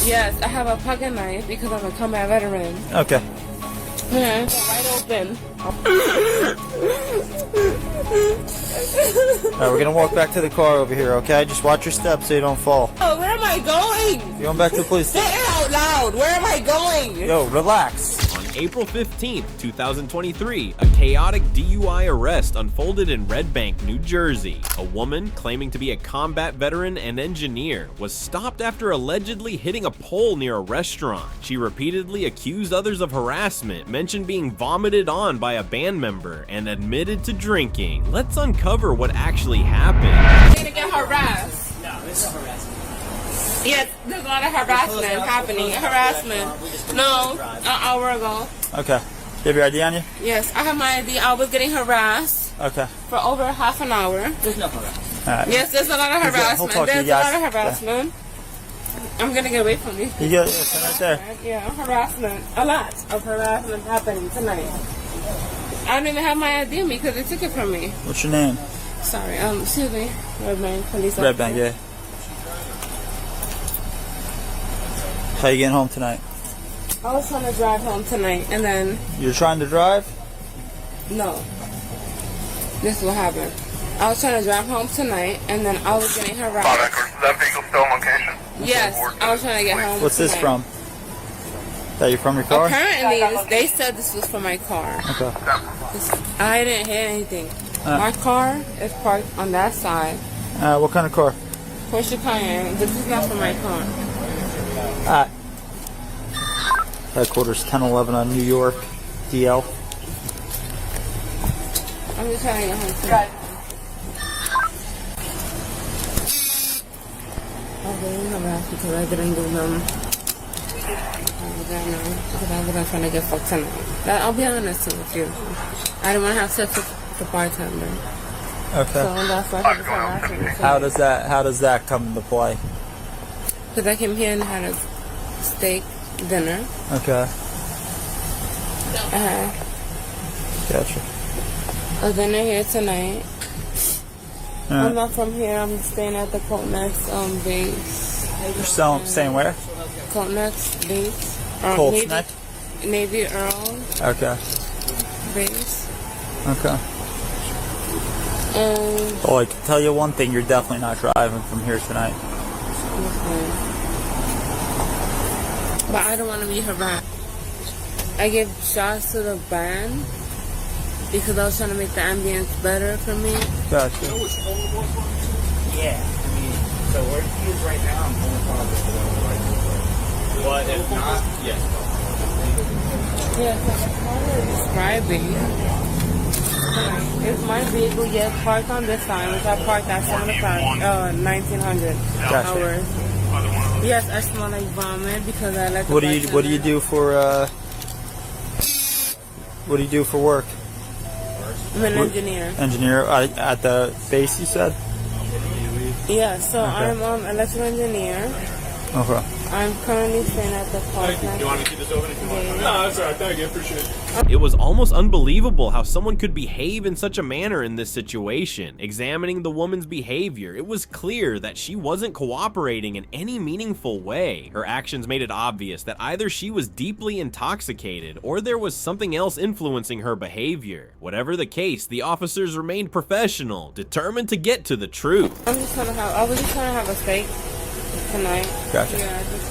Yes, I have a pocket knife because I'm a combat veteran. Okay. Yeah, it's wide open. Alright, we're gonna walk back to the car over here, okay? Just watch your steps so you don't fall. Oh, where am I going? You're going back to the police Say station. it out loud. Where am I going? Yo, relax. On April 15th, 2023, a chaotic DUI arrest unfolded in Red Bank, New Jersey. A woman, claiming to be a combat veteran and engineer, was stopped after allegedly hitting a pole near a restaurant. She repeatedly accused others of harassment, mentioned being vomited on by a band member, and admitted to drinking. Let's uncover what actually happened. I'm gonna get harassed. No, this is harassment. Yes, there's a lot of harassment happening. Harassment. No, an hour ago. Okay. You have your ID on you? Yes, I have my ID. I was getting harassed Okay. for over half an hour. There's no harassment. Alright. Yes, there's a lot of He'll harassment. talk to There's you a guys. lot of harassment. I'm gonna get away from you. You got it right there. Yeah, harassment. A lot of harassment happening tonight. I don't even have my ID on me because they took it from me. What's your name? Sorry, excuse me. Red Bank Police Red officer. Bank, yeah. How you getting home tonight? I was trying to drive home tonight and then, You're trying to drive? no. This is what happened. I was trying to drive home tonight and then I was getting harassed. Is that vehicle still in location? Yes, I was trying to get home What's this tonight. from? That you from your car? Apparently, they said this was for my car. Okay. I didn't hear anything. My car is parked on that side. What kind of car? Porsche Cayenne. This is not for my car. Headquarters 1011 on New York, DL. I'm just trying to get home tonight. I really harassed because I didn't do them. Because I wasn't trying to get fucked tonight. I'll be honest with you. I didn't want to have sex with the bartender. Okay. So that's why I was harassing me. How does that come into play? Because I came here and had a steak dinner. Okay. I had Gotcha. a dinner here tonight. I'm Alright. not from here. I'm staying at the Coltnex base. You're staying where? Coltnex base. Colt's Neck? Navy Earl Okay. base. Okay. And Oh, I can tell you one thing, you're definitely not driving from here tonight. but I don't want to be harassed. I gave shots to the band because I was trying to make the ambience better for me. Gotcha. Yeah. I mean, so where he is right now, I'm going to follow this. But if not, yes. Yeah, so I'm describing. It's my vehicle, yes, parked on this side, which I parked at 7 o'clock, 1900 Gotcha. hours. Yes, I smell like vomit because I let the What do you do for what do you do for work? I'm an engineer. Engineer at the base, you said? Yeah, so Okay. I'm electrical engineer. Okay. I'm currently staying at the park. You want me to keep this open? No, that's all right. Thank you. Appreciate it. It was almost unbelievable how someone could behave in such a manner in this situation. Examining the woman's behavior, it was clear that she wasn't cooperating in any meaningful way. Her actions made it obvious that either she was deeply intoxicated or there was something else influencing her behavior. Whatever the case, the officers remained professional, determined to get to the truth. I was just trying to have a steak tonight. Gotcha. Yeah, I just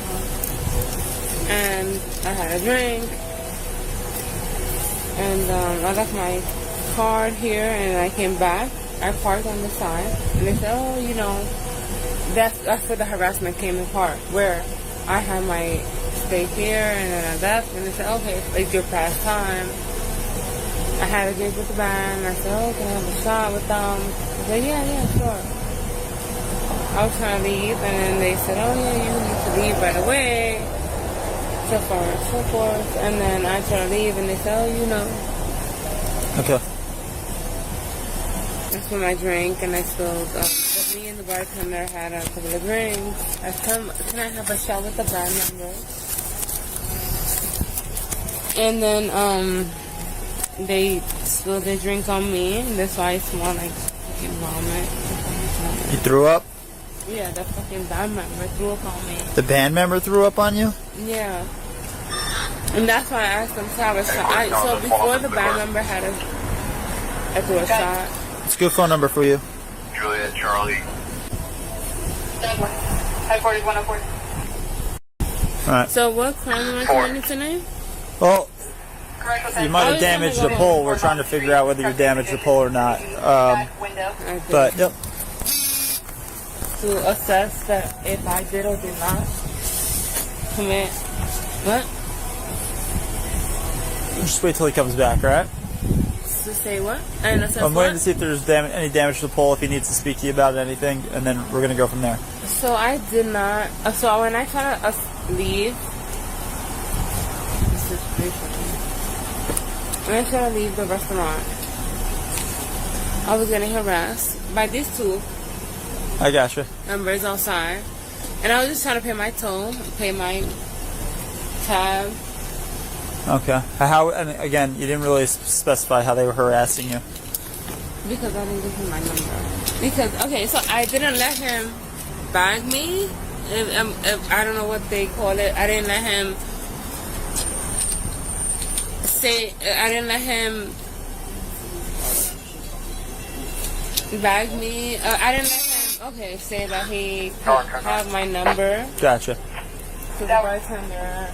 and I had a drink. And I left my card here and I came back. I parked on the side and they said, oh, you know, that's where the harassment came in part, where I had my steak here and then I left and they said, okay, it's your past time. I had a drink with the band and I said, oh, can I have a shot with them? I said, yeah, sure. I was trying to leave and then they said, oh yeah, you need to leave right away. So far and so forth. And then I tried to leave and they said, oh, you know. Okay. That's when I drank and I spilled. But me and the bartender had a couple of drinks. I said, can I have a shot with the band members? And then they spilled their drink on me. And that's why I smell like fucking vomit. You threw up? Yeah, the fucking band member threw up on me. The band member threw up on you? Yeah. And that's why I asked him to have a shot. So before the band member had I threw a shot. It's a good phone number for you. Juliet, Charlie. Headquarters 104. Alright. So what crime am I committing tonight? Well, Commercial you might have damaged the pole. We're trying to figure out whether you damaged the pole or not. window. I did. But, yep. To assess that if I did or did not commit. What? Just wait till he comes back, alright? To say what? And assess I'm waiting what? to see if there's any damage to the pole, if he needs to speak to you about anything, and then we're going to go from there. So I did not. So when I try to leave, this is pretty funny. When I try to leave the restaurant, I was getting harassed by these two I gotcha. members outside, and I was just trying to pay my toll, pay my tab. Okay. How? And again, you didn't really specify how they were harassing you. Because I didn't give him my number. Because, okay, so I didn't let him bag me. If I don't know what they call it. I didn't let him say, I didn't let him bag me. I didn't let him, okay, say that he could have my number. Gotcha. Because the bartender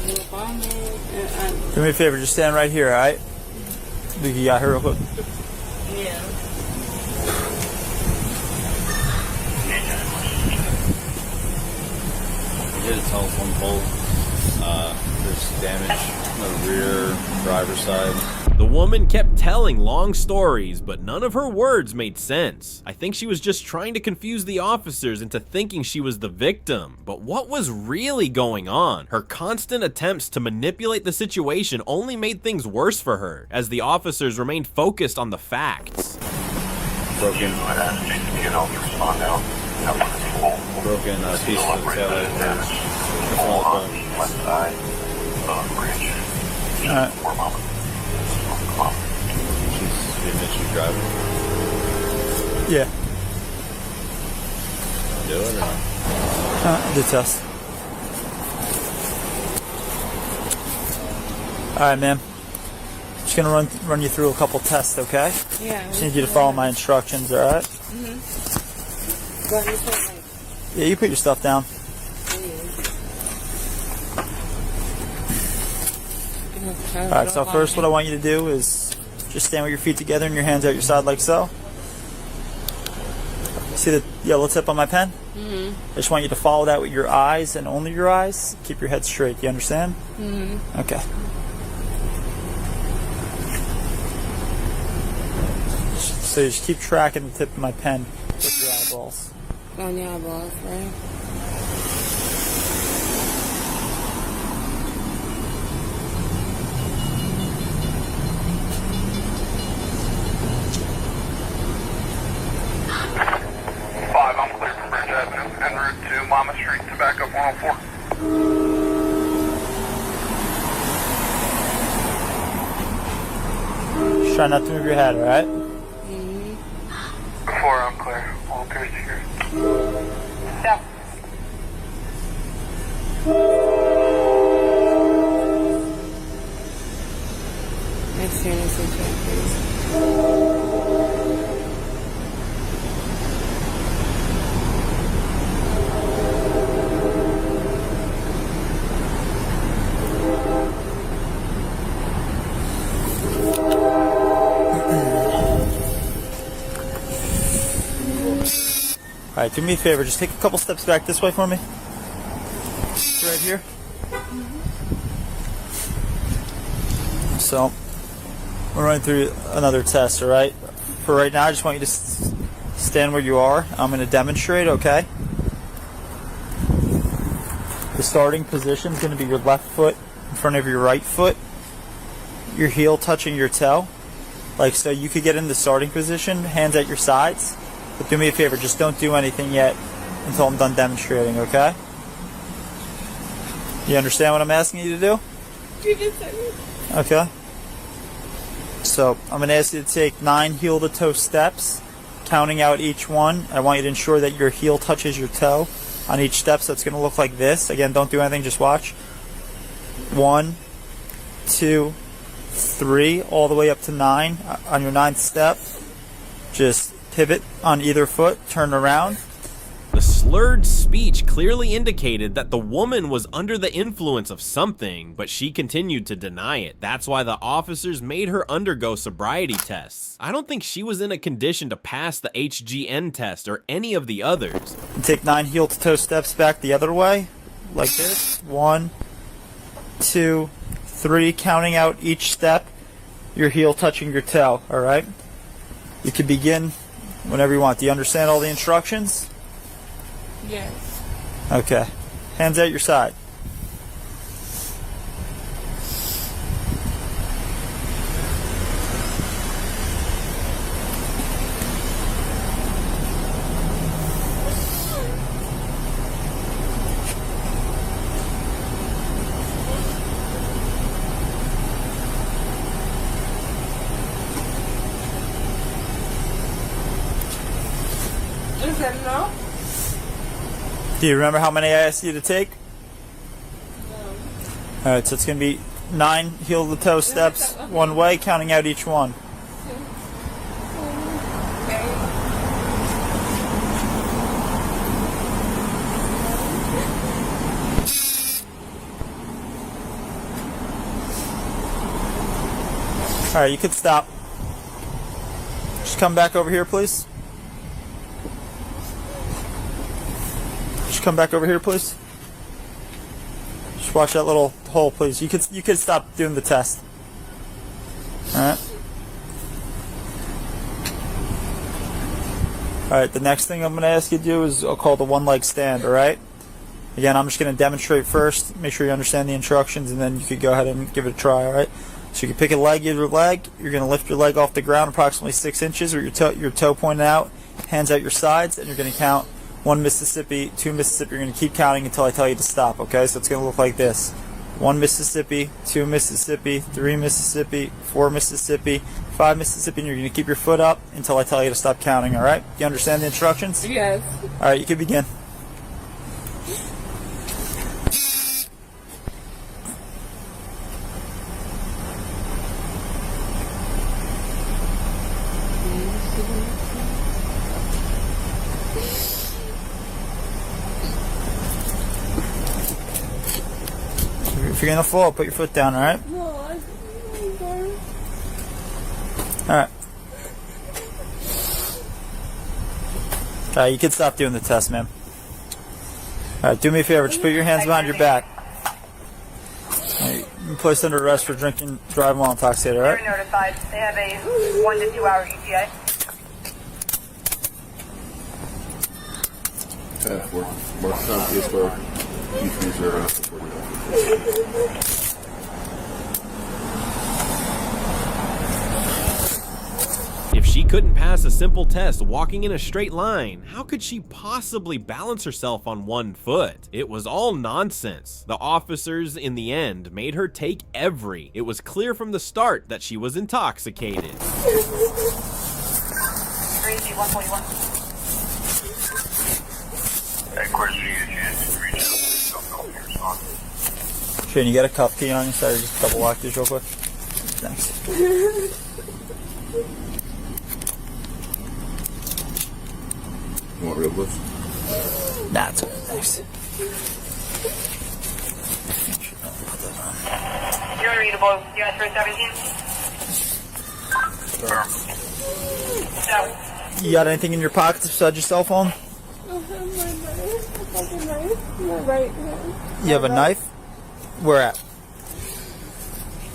blew up on me. Do me a favor, just stand right here, alright? You got her real quick. Yeah. We hit a telephone pole. There's damage on the rear driver's side. The woman kept telling long stories, but none of her words made sense. I think she was just trying to confuse the officers into thinking she was the victim. But what was really going on? Her constant attempts to manipulate the situation only made things worse for her, as the officers remained focused on the facts. Broken Respond now. broken piece of the tail light was On the left side of the bridge. Alright. 4 miles. She's she's driving. Yeah. Do it or not? The test. Alright, ma'am. Just gonna run you through a couple tests, okay? Yeah. Just need you to follow my instructions, alright? Go ahead and put my Yeah, you put your stuff down. Alright, so first what I want you to do is just stand with your feet together and your hands out your side like so. See the yellow tip on my pen? I just want you to follow that with your eyes and only your eyes. Keep your head straight. You understand? Okay. So you just keep tracking the tip of my pen with your eyeballs. on your eyeballs, right? I'm clear from Bridge Avenue en route to Mama Street to back up 104. Just try not to move your head, alright? Before I'm clear, all appears to here. Stop. Next turn is in please. Alright, do me a favor, just take a couple steps back this way for me. Right here. So, we're running through another test, alright? For right now, I just want you to stand where you are. I'm going to demonstrate, okay? The starting position is going to be your left foot in front of your right foot. Your heel touching your toe. Like so, you could get in the starting position, hands at your sides. But do me a favor, just don't do anything yet until I'm done demonstrating, okay? You understand what I'm asking you to do? You just said it. Okay. So, I'm going to ask you to take 9 heel-to-toe steps counting out each one. I want you to ensure that your heel touches your toe on each step, so it's going to look like this. Again, don't do anything, just watch. 1, 2, 3, all the way up to 9. On your 9th step, just pivot on either foot, turn around. The slurred speech clearly indicated that the woman was under the influence of something, but she continued to deny it. That's why the officers made her undergo sobriety tests. I don't think she was in a condition to pass the HGN test or any of the others. Take 9 heel-to-toe steps back the other way, like this. 1, 2, 3, counting out each step, your heel touching your toe, alright? You can begin whenever you want. Do you understand all the instructions? Yes. Okay. Hands at your side. Is that enough? Do you remember how many I asked you to take? Alright, so it's going to be 9 heel-to-toe steps one way, counting out each one. Alright, you could stop. Just come back over here, please. Come back over here, please. Just watch that little hole, please. You could stop doing the test. Alright. Alright, the next thing I'm going to ask you to do is I'll call the one leg stand, alright? Again, I'm just going to demonstrate first, make sure you understand the instructions, and then you could go ahead and give it a try, alright? So you can pick a leg, either leg. You're going to lift your leg off the ground approximately 6 inches, or your toe pointed out, hands at your sides, and you're going to count 1 Mississippi, 2 Mississippi. You're going to keep counting until I tell you to stop, okay? So it's going to look like this. 1 Mississippi, 2 Mississippi, 3 Mississippi, 4 Mississippi, 5 Mississippi, and you're going to keep your foot up until I tell you to stop counting, alright? Do you understand the instructions? Yes. Alright, you can begin. If you're gonna fall, put your foot down, alright? No, I'm sorry. Alright. Alright, you can stop doing the test, ma'am. Alright, do me a favor, just put your hands behind your back. Alright, you're placed under arrest for driving while intoxicated, alright? They're notified. They have a 1 to 2 hour ETA. Mark County is for E30. If she couldn't pass a simple test walking in a straight line, how could she possibly balance herself on one foot? It was all nonsense. The officers, in the end, made her take every. It was clear from the start that she was intoxicated. 141. Hey, question you Shane, you got a cuff key on your side, just double lock these real quick? Thanks. You want real close? Nah, it's okay, thanks. You're unreadable. You guys for 17? You got anything in your pockets besides your cell phone? I have my knife. I have a knife. My right hand. You have a knife? Where at?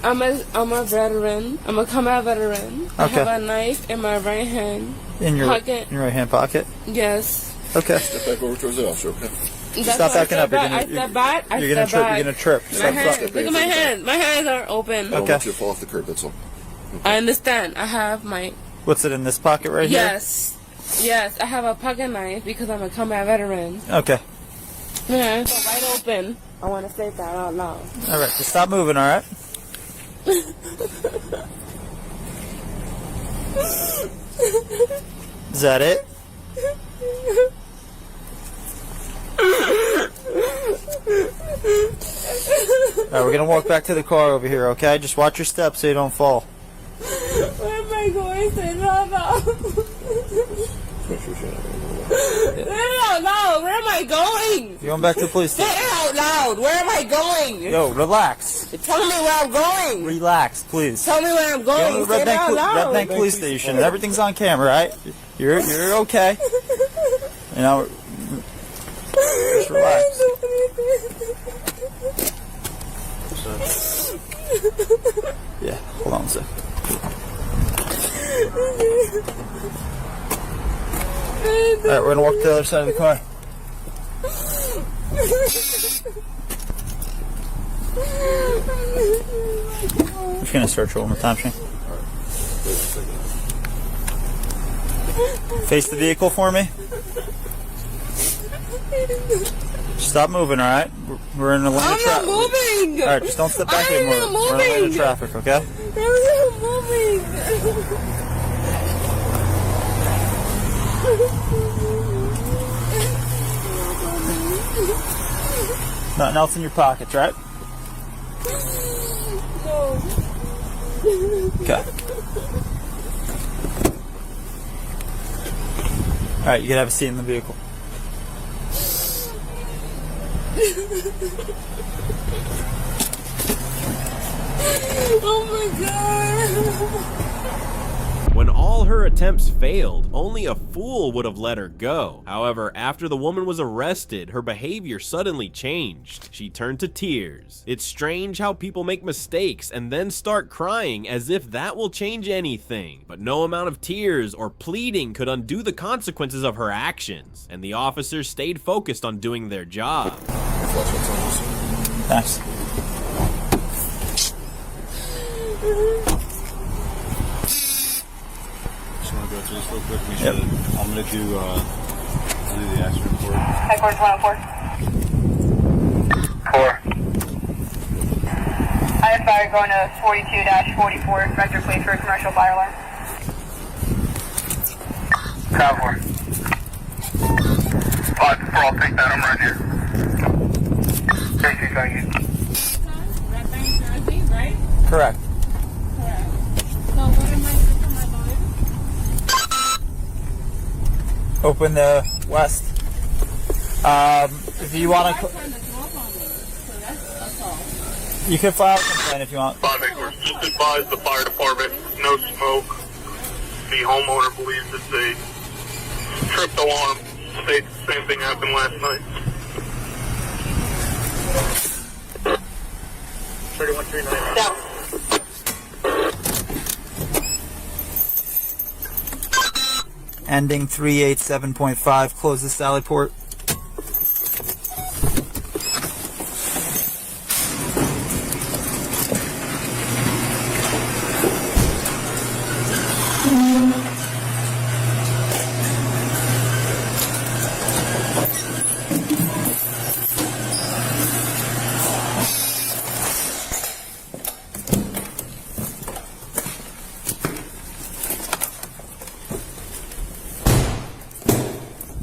I'm a veteran. I'm a combat veteran. I Okay. have a knife in my right hand. In your Pocket. in your right hand pocket? Yes. Okay. Step back over towards the officer, okay? That's Stop why I backing up. step back. I step back. I You're gonna step trip. back. You're gonna trip. My Stop, hands. stop. Look at my hands. My hands are open. I don't Okay. want you to fall off the curb, that's all. I understand. I have my. What's it in this pocket right here? Yes. Yes. I have a pocket knife because I'm a combat veteran. Okay. My hands are wide open. I want to say that out loud. All right. Just stop moving. All right. Is that it? Alright, we're gonna walk back to the car over here, okay? Just watch your steps so you don't fall. Where am I going? Say it out loud. Say it out loud. Where am I going? You're going back to the police Say station. it out loud. Where am I going? Yo, relax. Tell me where I'm going. Relax, please. Tell me where I'm going. Go to the Say it out Red loud. Bank Police Station. Everything's on camera, right? You're okay. You know, just relax. Yeah, hold on a sec. Alright, we're gonna walk to the other side of the car. I'm just gonna search her one more time, Shane. Face the vehicle for me. Stop moving, alright? We're in a lane of I'm traffic. not moving. Alright, just don't step back anymore. I'm not We're in a lane of moving. traffic, okay? I'm not moving. Nothing else in your pockets, right? No. Okay. Alright, you can have a seat in the vehicle. Oh my god. When all her attempts failed, only a fool would have let her go. However, after the woman was arrested, her behavior suddenly changed. She turned to tears. It's strange how people make mistakes and then start crying as if that will change anything. But no amount of tears or pleading could undo the consequences of her actions, and the officers stayed focused on doing their job. Thanks. Just want to go through this real quick. Yep. I'm going to do the accident report. Headquarters 104. 4. I have fire going to 42-44, vector plate for a commercial fire alarm. Tower 4. 5-4, I'll take that. I'm right here. Thank you, thank you. Red Bank, Jersey, right? Correct. Correct. So what am I doing for my lawyer? Open the west. If you want I to, turned the smoke on me, so that's all. you can file a complaint if you want. 5 acres. Just advise the fire department, no smoke. The homeowner believes it's a tripped alarm. States the same thing happened last night. 3139. Down. Ending 387.5. Close the Sally port.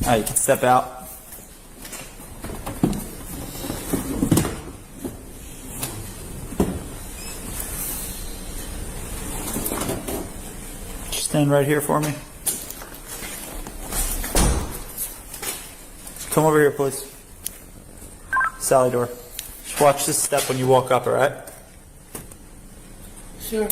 Alright, you can step out. Just stand right here for me. Come over here, please. Sally door. Just watch this step when you walk up, alright? Sure.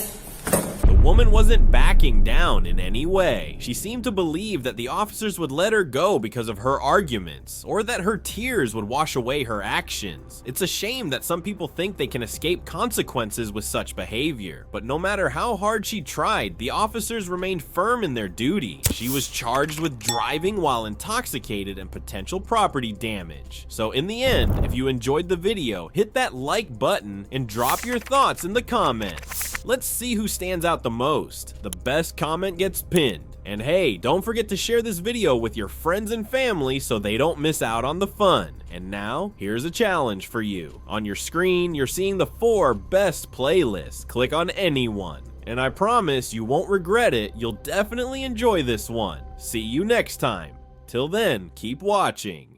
The woman wasn't backing down in any way. She seemed to believe that the officers would let her go because of her arguments, or that her tears would wash away her actions. It's a shame that some people think they can escape consequences with such behavior, but no matter how hard she tried, the officers remained firm in their duty. She was charged with driving while intoxicated and potential property damage. So in the end, if you enjoyed the video, hit that like button and drop your thoughts in the comments. Let's see who stands out the most. The best comment gets pinned. And hey, don't forget to share this video with your friends and family so they don't miss out on the fun. And now, here's a challenge for you. On your screen, you're seeing the 4 best playlists. Click on any one. and I promise you won't regret it. You'll definitely enjoy this one. See you next time. Till then, keep watching.